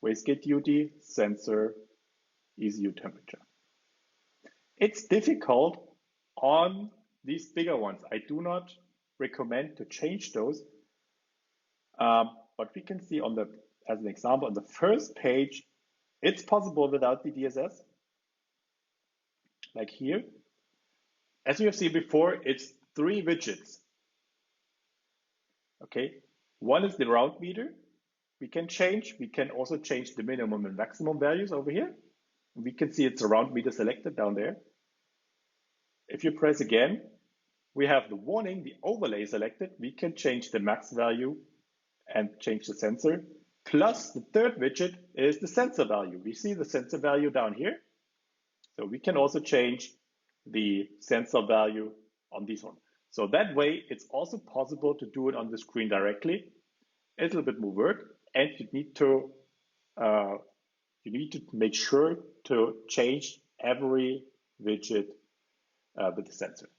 Wastegate duty, sensor, ECU temperature. It's difficult on these bigger ones. I do not recommend to change those. But we can see as an example, on the first page, it's possible without the DSS. Like here. As you have seen before, it's 3 widgets. Okay, one is the round meter. We can also change the minimum and maximum values over here. We can see it's a round meter selected down there. If you press again, we have the warning, the overlay selected. We can change the max value and change the sensor. Plus the third widget is the sensor value. We see the sensor value down here. So we can also change the sensor value on this one. So that way it's also possible to do it on the screen directly. It's a little bit more work, and you need to make sure to change every widget with the sensor.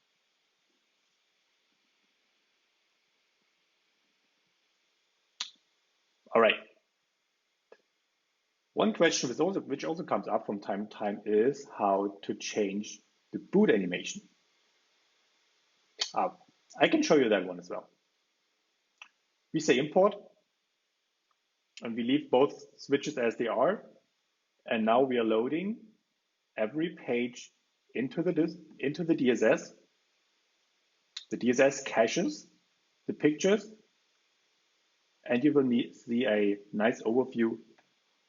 All right. One question which also comes up from time to time is how to change the boot animation. I can show you that one as well. We say import, And we leave both switches as they are. And now we are loading every page into the DSS. The DSS caches the pictures, and you will see a nice overview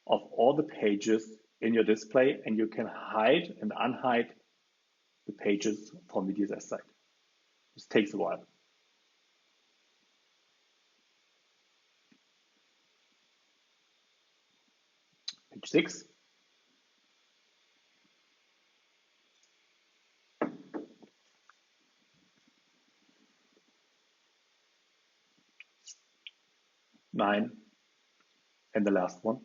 of all the pages in your display, and you can hide and unhide the pages from the DSS side. This takes a while. Page 6. Nine, and the last one.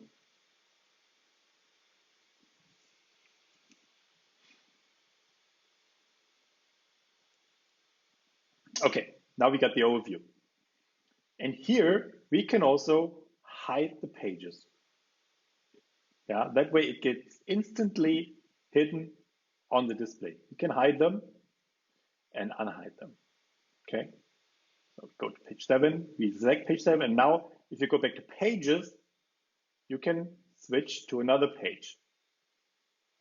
Okay, now we got the overview. And here we can also hide the pages. Yeah, that way it gets instantly hidden on the display. You can hide them and unhide them. Okay, so go to page 7, we select page 7, and now if you go back to pages, you can switch to another page.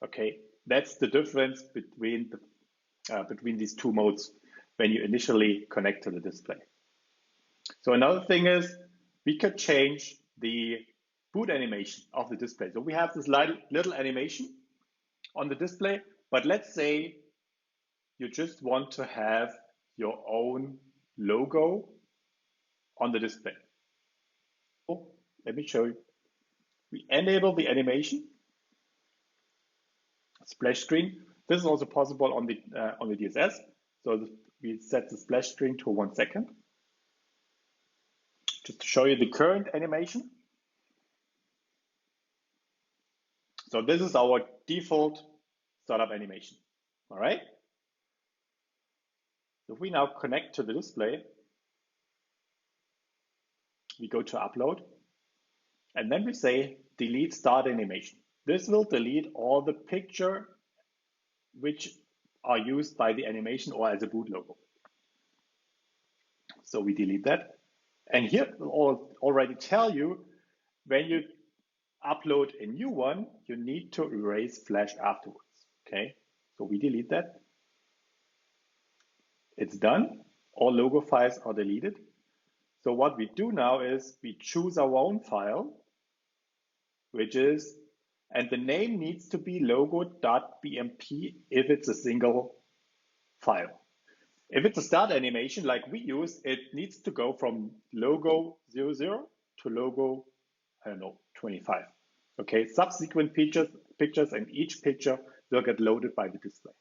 Okay, that's the difference between these two modes when you initially connect to the display. So another thing is we could change the boot animation of the display. So we have this little animation on the display, but let's say you just want to have your own logo on the display. Let me show you. We enable the animation, splash screen. This is also possible on the DSS. So we set the splash screen to 1 second. Just to show you the current animation. So this is our default startup animation. All right. If we now connect to the display, we go to upload, and then we say delete start animation. This will delete all the picture which are used by the animation or as a boot logo. So we delete that. And here it will already tell you when you upload a new one, you need to erase Flash afterwards. Okay, so we delete that. It's done. All logo files are deleted. So what we do now is we choose our own file, which is, and the name needs to be logo.bmp if it's a single file. If it's a start animation like we use, it needs to go from logo 00 to logo, I don't know, 25. Okay, subsequent pictures and each picture will get loaded by the display.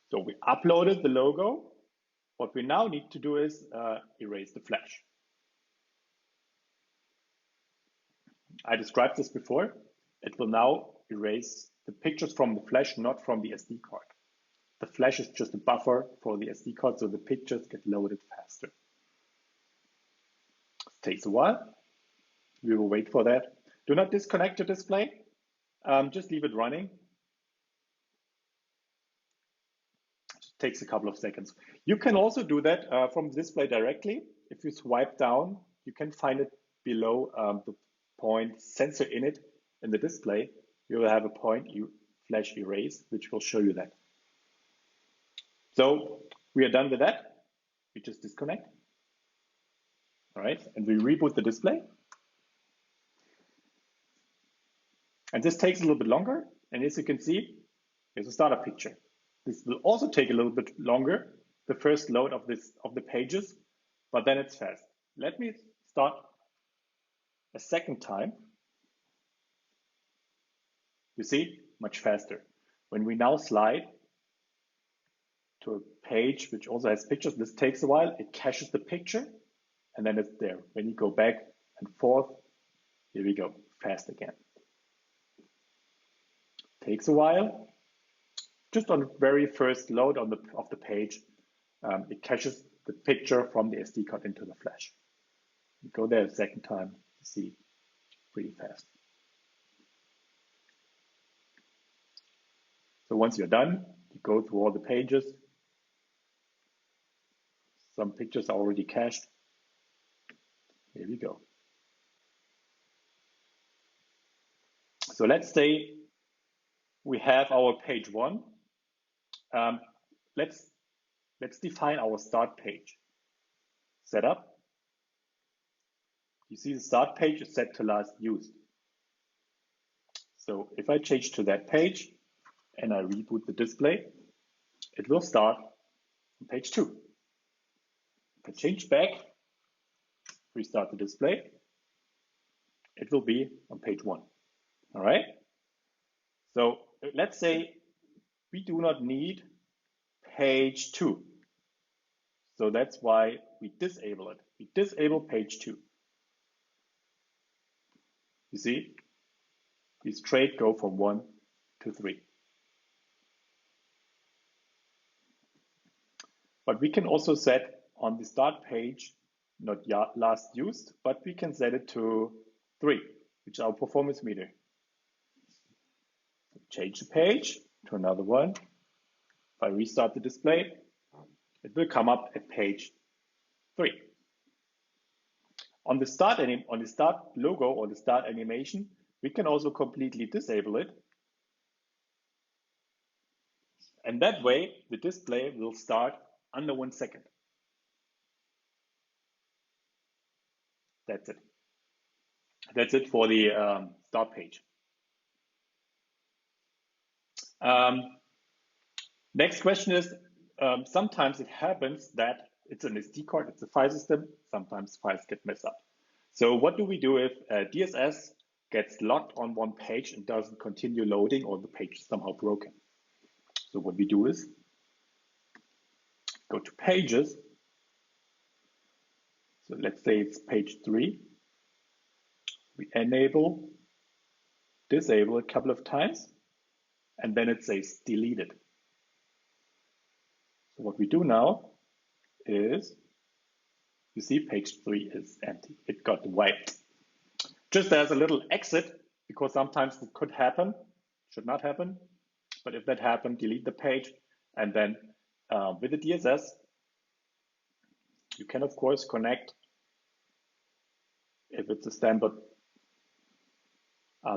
So we uploaded the logo. What we now need to do is erase the flash. I described this before. It will now erase the pictures from the flash, not from the SD card. The flash is just a buffer for the SD card, so the pictures get loaded faster. It takes a while. We will wait for that. Do not disconnect your display. Just leave it running. It takes a couple of seconds. You can also do that from the display directly. If you swipe down, you can find it below the point sensor init in the display. You will have a point flash erase, which will show you that. So we are done with that. We just disconnect. All right, and we reboot the display. And this takes a little bit longer. And as you can see, here's a startup picture. This will also take a little bit longer, the first load of the pages, but then it's fast. Let me start a second time. You see, much faster. When we now slide to a page which also has pictures, this takes a while. It caches the picture, and then it's there. When you go back and forth, here we go, fast again. Takes a while. Just on the very first load of the page, it caches the picture from the SD card into the flash. You go there a second time, you see, pretty fast. So once you're done, you go through all the pages. Some pictures are already cached. Here we go. So let's say we have our page 1. Let's define our start page. Setup. You see the start page is set to last used. So if I change to that page and I reboot the display, it will start on page 2. If I change back, restart the display, it will be on page 1. All right. So let's say we do not need page 2. So that's why we disable it. We disable page 2. You see, we straight go from 1 to 3. But we can also set on the start page, not last used, but we can set it to 3, which is our performance meter. Change the page to another one. If I restart the display, it will come up at page 3. On the start logo or the start animation, we can also completely disable it. And that way, the display will start under 1 second. That's it. That's it for the start page. Next question is, sometimes it happens that it's an SD card, it's a file system, sometimes files get messed up. So what do we do if DSS gets locked on one page and doesn't continue loading, or the page is somehow broken? So what we do is go to pages. So let's say it's page 3. We enable, disable a couple of times, and then it says deleted. So what we do now is, you see page 3 is empty. It got wiped. Just as a little exit, because sometimes it could happen, should not happen. But if that happened, delete the page. And then with the DSS, you can of course connect, if it's a standard,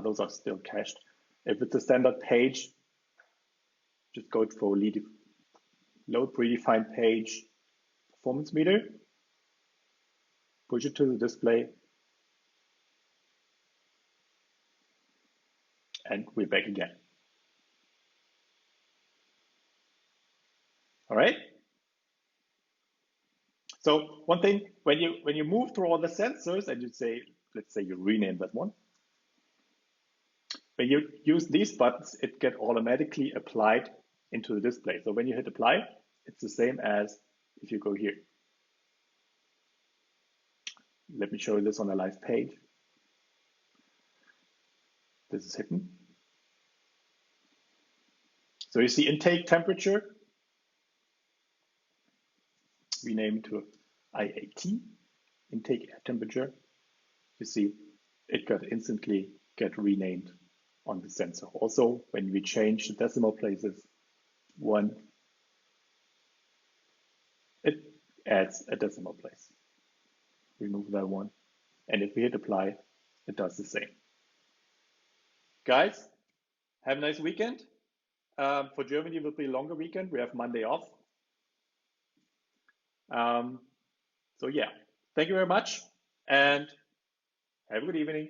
those are still cached. If it's a standard page, just go for load predefined page performance meter, push it to the display, and we're back again. All right. So one thing, when you move through all the sensors and you say, let's say you rename that one, when you use these buttons, it gets automatically applied into the display. So when you hit apply, it's the same as if you go here. Let me show you this on a live page. This is hidden. So you see intake temperature. Rename to IAT, intake air temperature. You see it got instantly renamed on the sensor. Also, when we change the decimal places 1, it adds a decimal place. Remove that one. And if we hit apply, it does the same. Guys, have a nice weekend. For Germany, it will be a longer weekend. We have Monday off. So yeah, thank you very much and have a good evening.